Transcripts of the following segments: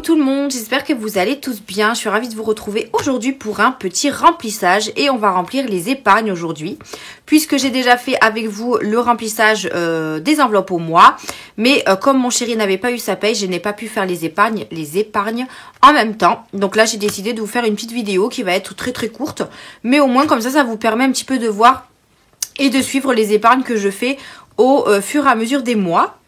tout le monde, j'espère que vous allez tous bien. Je suis ravie de vous retrouver aujourd'hui pour un petit remplissage et on va remplir les épargnes aujourd'hui. Puisque j'ai déjà fait avec vous le remplissage des enveloppes au mois. Mais comme mon chéri n'avait pas eu sa paye, je n'ai pas pu faire les épargnes en même temps. Donc là j'ai décidé de vous faire une petite vidéo qui va être très courte. Mais au moins comme ça vous permet un petit peu de voir et de suivre les épargnes que je fais au fur et à mesure des mois.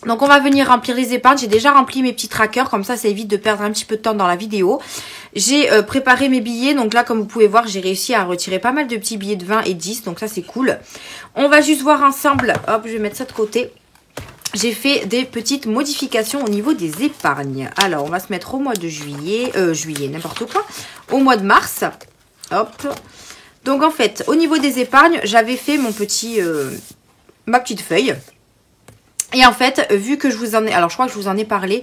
Donc on va venir remplir les épargnes. J'ai déjà rempli mes petits trackers, comme ça évite de perdre un petit peu de temps dans la vidéo. J'ai préparé mes billets, donc là comme vous pouvez voir j'ai réussi à retirer pas mal de petits billets de 20 et 10, donc ça c'est cool. On va juste voir ensemble, hop je vais mettre ça de côté. J'ai fait des petites modifications au niveau des épargnes. Alors on va se mettre au mois de juillet, n'importe quoi, au mois de mars, hop. Donc en fait au niveau des épargnes j'avais fait mon petit, ma petite feuille. Et en fait, vu que je vous en ai... Alors, je crois que je vous en ai parlé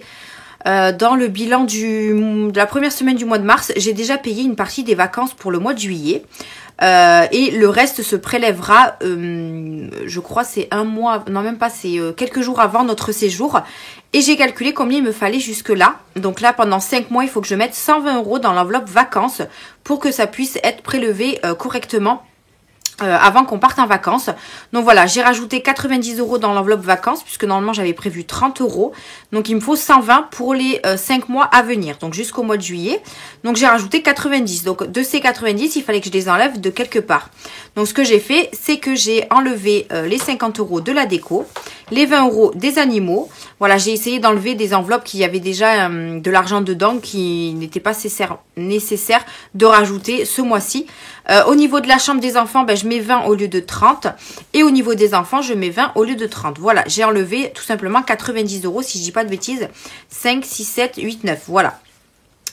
dans le bilan de la première semaine du mois de mars. J'ai déjà payé une partie des vacances pour le mois de juillet. Et le reste se prélèvera, je crois, c'est un mois... Non, même pas, c'est quelques jours avant notre séjour. Et j'ai calculé combien il me fallait jusque-là. Donc là, pendant 5 mois, il faut que je mette 120 € dans l'enveloppe vacances pour que ça puisse être prélevé correctement. Avant qu'on parte en vacances. Donc voilà, j'ai rajouté 90 € dans l'enveloppe vacances puisque normalement j'avais prévu 30 €. Donc il me faut 120 pour les 5 mois à venir, donc jusqu'au mois de juillet. Donc j'ai rajouté 90. Donc de ces 90, il fallait que je les enlève de quelque part. Donc ce que j'ai fait, c'est que j'ai enlevé les 50 € de la déco, les 20 € des animaux. Voilà, j'ai essayé d'enlever des enveloppes qui avaient déjà de l'argent dedans qui n'était pas nécessaire de rajouter ce mois-ci. Au niveau de la chambre des enfants, je mets 20 au lieu de 30. Et au niveau des enfants, je mets 20 au lieu de 30. Voilà, j'ai enlevé tout simplement 90 € si je dis pas de bêtises. 5, 6, 7, 8, 9. Voilà.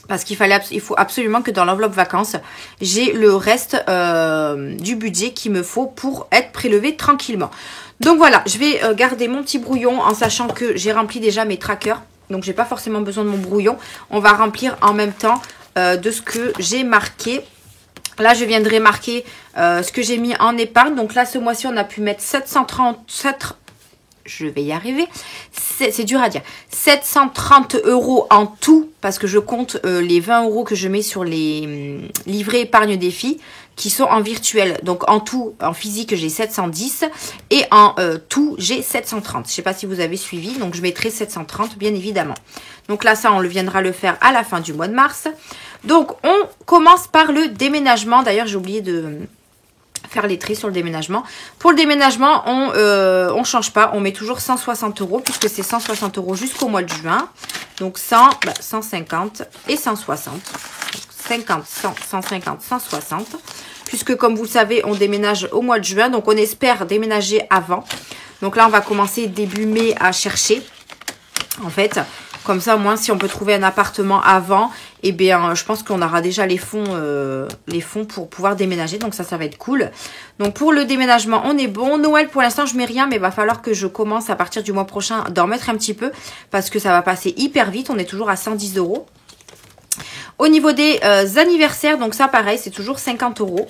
Parce qu'il faut absolument que dans l'enveloppe vacances, j'ai le reste du budget qu'il me faut pour être prélevé tranquillement. Donc voilà, je vais garder mon petit brouillon en sachant que j'ai rempli déjà mes trackers. Donc j'ai pas forcément besoin de mon brouillon. On va remplir en même temps de ce que j'ai marqué. Là, je viendrai marquer ce que j'ai mis en épargne. Donc là, ce mois-ci, on a pu mettre 737... Je vais y arriver. C'est dur à dire. 730 € en tout, parce que je compte les 20 € que je mets sur les livrets épargne des filles, qui sont en virtuel. Donc en tout, en physique, j'ai 710 et en tout, j'ai 730. Je ne sais pas si vous avez suivi, donc je mettrai 730 bien évidemment. Donc là, ça, on viendra le faire à la fin du mois de mars. Donc on commence par le déménagement. D'ailleurs, j'ai oublié de faire les traits sur le déménagement. Pour le déménagement, on change pas. On met toujours 160 € puisque c'est 160 € jusqu'au mois de juin. Donc 100, 150 et 160. Donc 50, 100, 150, 160. Puisque comme vous le savez, on déménage au mois de juin. Donc on espère déménager avant. Donc là, on va commencer début mai à chercher. En fait, comme ça, au moins, si on peut trouver un appartement avant, eh bien, je pense qu'on aura déjà les fonds pour pouvoir déménager. Donc ça va être cool. Donc pour le déménagement, on est bon. Noël, pour l'instant, je mets rien, mais il va falloir que je commence à partir du mois prochain d'en mettre un petit peu parce que ça va passer hyper vite. On est toujours à 110 €. Au niveau des anniversaires, donc ça, pareil, c'est toujours 50 €. Donc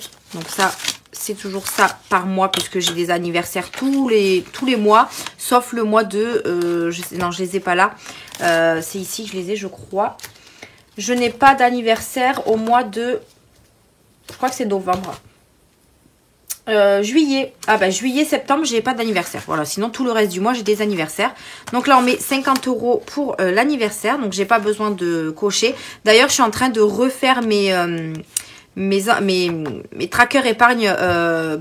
ça, c'est toujours ça par mois puisque j'ai des anniversaires tous les mois, sauf le mois de... non, je les ai pas là. C'est ici que je les ai, je crois. Je n'ai pas d'anniversaire au mois de... Je crois que c'est novembre. Juillet. Ah bah juillet, septembre, j'ai pas d'anniversaire. Voilà, sinon tout le reste du mois, j'ai des anniversaires. Donc là, on met 50 € pour l'anniversaire. Donc j'ai pas besoin de cocher. D'ailleurs, je suis en train de refaire mes trackers épargne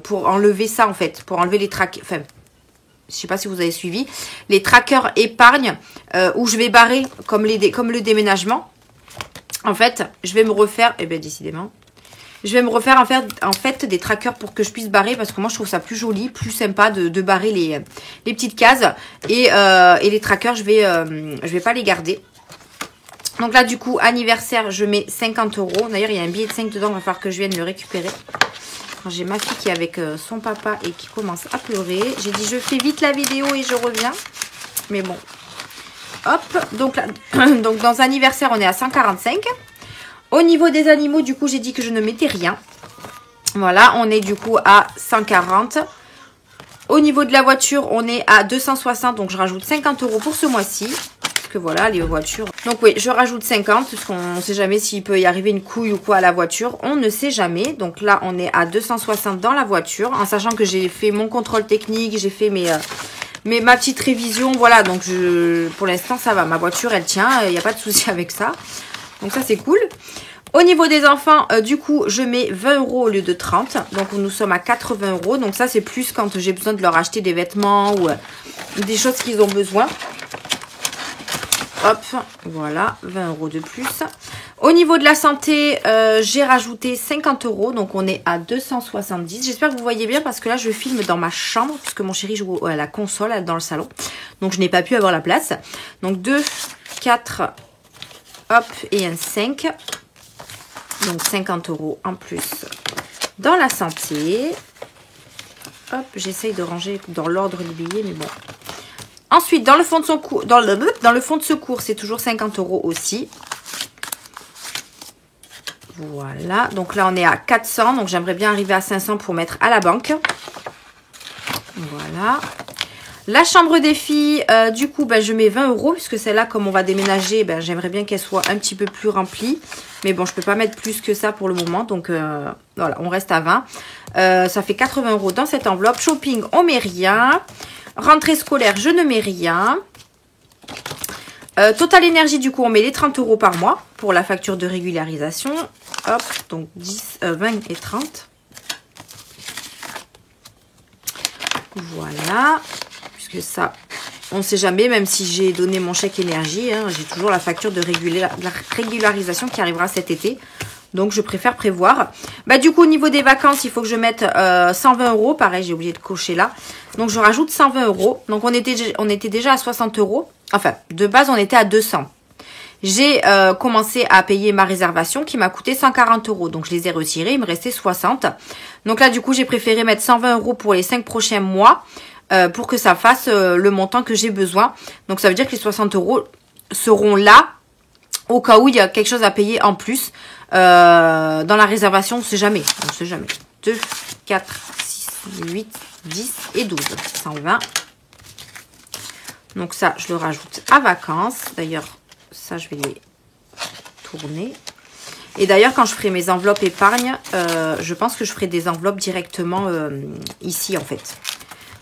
pour enlever ça en fait. Pour enlever les trackers... Enfin, je sais pas si vous avez suivi. Les trackers épargne où je vais barrer comme le déménagement. En fait, je vais me refaire... Eh bien, décidément... Je vais me refaire en fait des trackers pour que je puisse barrer parce que moi je trouve ça plus joli, plus sympa de barrer les petites cases et les trackers je vais pas les garder. Donc là du coup anniversaire je mets 50 €. D'ailleurs il y a un billet de 5 dedans, il va falloir que je vienne le récupérer. J'ai ma fille qui est avec son papa et qui commence à pleurer. J'ai dit je fais vite la vidéo et je reviens. Mais bon. Hop, donc là, donc dans anniversaire on est à 145. Au niveau des animaux, du coup, j'ai dit que je ne mettais rien. Voilà, on est du coup à 140. Au niveau de la voiture, on est à 260. Donc, je rajoute 50 € pour ce mois-ci. que voilà, les voitures. Donc oui, je rajoute 50 parce qu'on ne sait jamais s'il peut y arriver une couille ou quoi à la voiture. On ne sait jamais. Donc là, on est à 260 dans la voiture, en sachant que j'ai fait mon contrôle technique, j'ai fait ma petite révision. Voilà, donc pour l'instant, ça va. Ma voiture, elle tient. Il n'y a pas de souci avec ça. Donc ça, c'est cool. Au niveau des enfants, du coup, je mets 20 € au lieu de 30. Donc, nous sommes à 80 €. Donc, ça, c'est plus quand j'ai besoin de leur acheter des vêtements ou des choses qu'ils ont besoin. Hop, voilà, 20 € de plus. Au niveau de la santé, j'ai rajouté 50 €. Donc, on est à 270. J'espère que vous voyez bien parce que là, je filme dans ma chambre puisque mon chéri joue à la console dans le salon. Donc, je n'ai pas pu avoir la place. Donc, 2, 4, hop, et un 5. Donc 50 € en plus dans la santé. Hop, j'essaye de ranger dans l'ordre les billets, mais bon. Ensuite, dans le fonds de secours, dans le fonds de secours, c'est toujours 50 € aussi. Voilà, donc là on est à 400, donc j'aimerais bien arriver à 500 pour mettre à la banque. Voilà. La chambre des filles, du coup, je mets 20 € puisque celle-là, comme on va déménager, j'aimerais bien qu'elle soit un petit peu plus remplie. Mais bon, je ne peux pas mettre plus que ça pour le moment. Donc, voilà, on reste à 20. Ça fait 80 € dans cette enveloppe. Shopping, on met rien. Rentrée scolaire, je ne mets rien. Total énergie, du coup, on met les 30 € par mois pour la facture de régularisation. Hop, donc 10, 20 et 30. Voilà. Que ça, on ne sait jamais, même si j'ai donné mon chèque énergie, hein, j'ai toujours la facture de régularisation qui arrivera cet été. Donc, je préfère prévoir. Du coup, au niveau des vacances, il faut que je mette 120 €. Pareil, j'ai oublié de cocher là. Donc, je rajoute 120 €. Donc, on était déjà à 60 €. Enfin, de base, on était à 200. J'ai commencé à payer ma réservation qui m'a coûté 140 €. Donc, je les ai retirés. Il me restait 60. Donc là, du coup, j'ai préféré mettre 120 € pour les 5 prochains mois. Pour que ça fasse le montant que j'ai besoin. Donc, ça veut dire que les 60 € seront là au cas où il y a quelque chose à payer en plus. Dans la réservation, on ne sait jamais. On ne sait jamais. 2, 4, 6, 8, 10 et 12. 120. Donc, ça, je le rajoute à vacances. D'ailleurs, ça, je vais les tourner. Et d'ailleurs, quand je ferai mes enveloppes épargne, je pense que je ferai des enveloppes directement ici, en fait.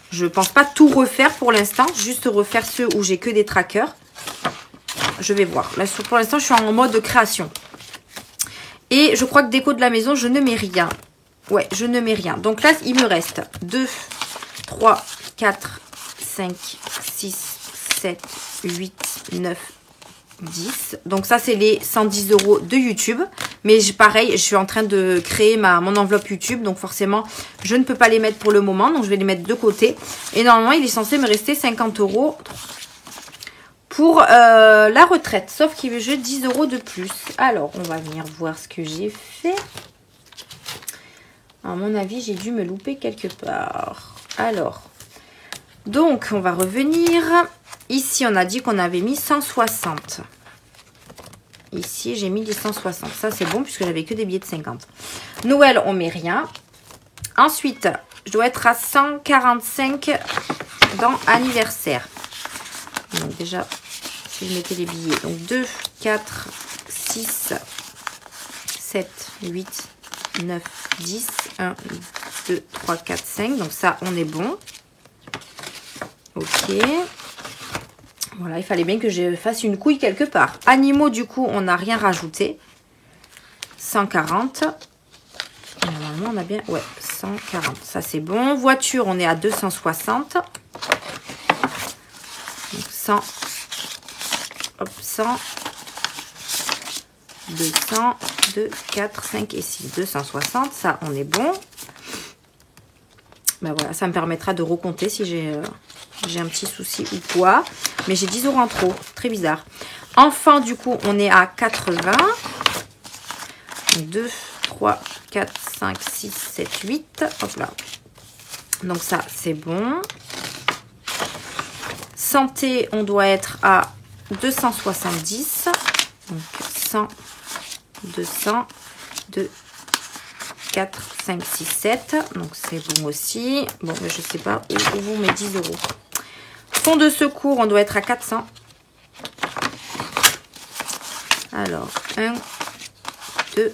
Je pense pas tout refaire pour l'instant, juste refaire ceux où j'ai que des trackers. Je vais voir. Là, pour l'instant, je suis en mode création. Et je crois que déco de la maison, je ne mets rien. Ouais, je ne mets rien. Donc là, il me reste 2, 3, 4, 5, 6, 7, 8, 9, 10. Donc ça, c'est les 110 € de YouTube. Mais pareil, je suis en train de créer mon enveloppe YouTube. Donc forcément, je ne peux pas les mettre pour le moment. Donc je vais les mettre de côté. Et normalement, il est censé me rester 50 € pour la retraite. Sauf qu'il veut 10 € de plus. Alors, on va venir voir ce que j'ai fait. À mon avis, j'ai dû me louper quelque part. Alors, donc, on va revenir. Ici, on a dit qu'on avait mis 160. Ici, j'ai mis les 160. Ça, c'est bon puisque j'avais que des billets de 50. Noël, on met rien. Ensuite, je dois être à 145 dans anniversaire. Donc, déjà, si je mettais les billets. Donc, 2, 4, 6, 7, 8, 9, 10. 1, 2, 3, 4, 5. Donc, ça, on est bon. Ok. Voilà, il fallait bien que je fasse une couille quelque part. Animaux, du coup, on n'a rien rajouté. 140. Normalement, on a bien... Ouais, 140. Ça, c'est bon. Voiture, on est à 260. Donc, 100. Hop, 100. 200. 2, 4, 5 et 6. 260. Ça, on est bon. Ben voilà, ça me permettra de recompter si j'ai un petit souci ou quoi. Mais j'ai 10 € en trop. Très bizarre. Enfin, du coup, on est à 80. 2, 3, 4, 5, 6, 7, 8. Hop là. Donc ça, c'est bon. Santé, on doit être à 270. Donc 100, 200, 2, 4, 5, 6, 7. Donc c'est bon aussi. Bon, mais je sais pas où vous met 10 €. Fonds de secours, on doit être à 400. Alors, 1, 2,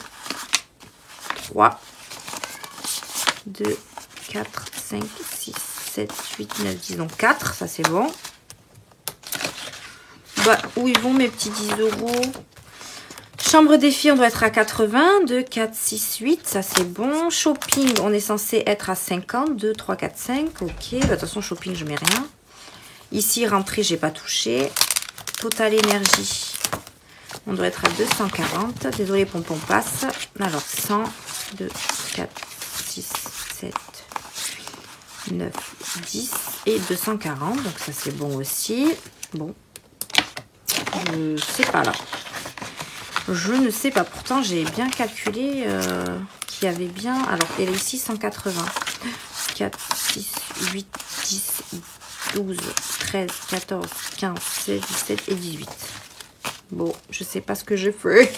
3, 2, 4, 5, 6, 7, 8, 9, 10. Donc 4, ça c'est bon. Bah, où ils vont mes petits 10 euros? Chambre des filles, on doit être à 80. 2, 4, 6, 8, ça c'est bon. Shopping, on est censé être à 50. 2, 3, 4, 5. Ok, bah, de toute façon, shopping, je mets rien. Ici, rentrée, j'ai pas touché. Total énergie, on doit être à 240. Désolé, pompon passe. Alors, 100, 2, 4, 6, 7, 9, 10 et 240. Donc, ça c'est bon aussi. Bon, je sais pas là. Je ne sais pas. Pourtant, j'ai bien calculé qu'il y avait bien... Alors, elle est ici 180. 4, 6, 8, 10, 12, 13, 14, 15, 16, 17 et 18. Bon, je sais pas ce que je fais.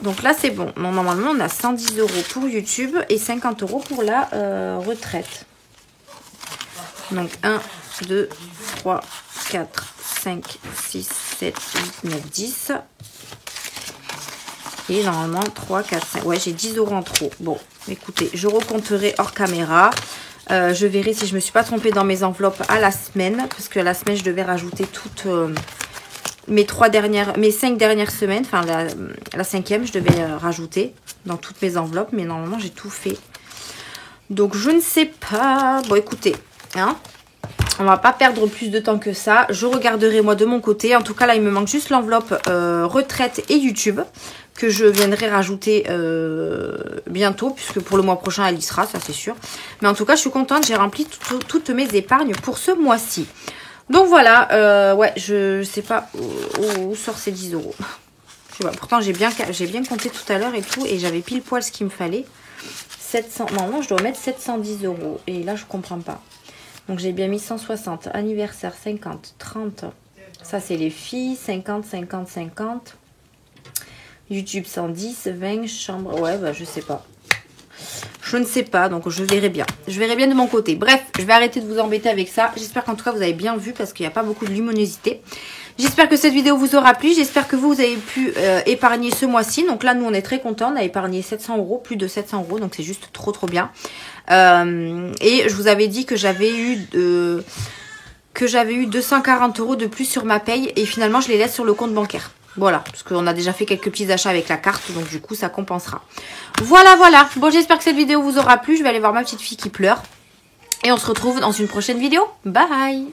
Donc là, c'est bon. Non, normalement, on a 110 euros pour YouTube et 50 euros pour la retraite. Donc, 1, 2, 3, 4, 5, 6, 7, 8, 9, 10. Et normalement, 3, 4, 5. Ouais, j'ai 10 euros en trop. Bon, écoutez, je recompterai hors caméra. Je verrai si je me suis pas trompée dans mes enveloppes à la semaine. Parce que la semaine, je devais rajouter toutes mes 5 dernières semaines. Enfin, la 5e, je devais rajouter dans toutes mes enveloppes. Mais normalement, j'ai tout fait. Donc, je ne sais pas. Bon, écoutez, hein. On va pas perdre plus de temps que ça. Je regarderai moi de mon côté. En tout cas, là, il me manque juste l'enveloppe retraite et YouTube que je viendrai rajouter bientôt, puisque pour le mois prochain, elle y sera, ça c'est sûr. Mais en tout cas, je suis contente. J'ai rempli toutes mes épargnes pour ce mois-ci. Donc voilà, ouais, je sais pas où sort ces 10 euros. Je sais pas, pourtant, j'ai bien compté tout à l'heure et tout, et j'avais pile poil ce qu'il me fallait. 700, normalement, je dois mettre 710 euros. Et là, je comprends pas. Donc, j'ai bien mis 160. Anniversaire, 50, 30. Ça, c'est les filles. 50, 50, 50. YouTube, 110, 20. Chambre, ouais, bah, je sais pas. Je ne sais pas, donc je verrai bien. Je verrai bien de mon côté. Bref, je vais arrêter de vous embêter avec ça. J'espère qu'en tout cas, vous avez bien vu parce qu'il n'y a pas beaucoup de luminosité. J'espère que cette vidéo vous aura plu. J'espère que vous avez pu épargner ce mois-ci. Donc là, nous, on est très contents. On a épargné 700 euros, plus de 700 euros. Donc, c'est juste trop, trop bien. Et je vous avais dit que j'avais eu 240 euros de plus sur ma paye. Et finalement, je les laisse sur le compte bancaire. Voilà, parce qu'on a déjà fait quelques petits achats avec la carte. Donc, du coup, ça compensera. Voilà, voilà. Bon, j'espère que cette vidéo vous aura plu. Je vais aller voir ma petite fille qui pleure. Et on se retrouve dans une prochaine vidéo. Bye!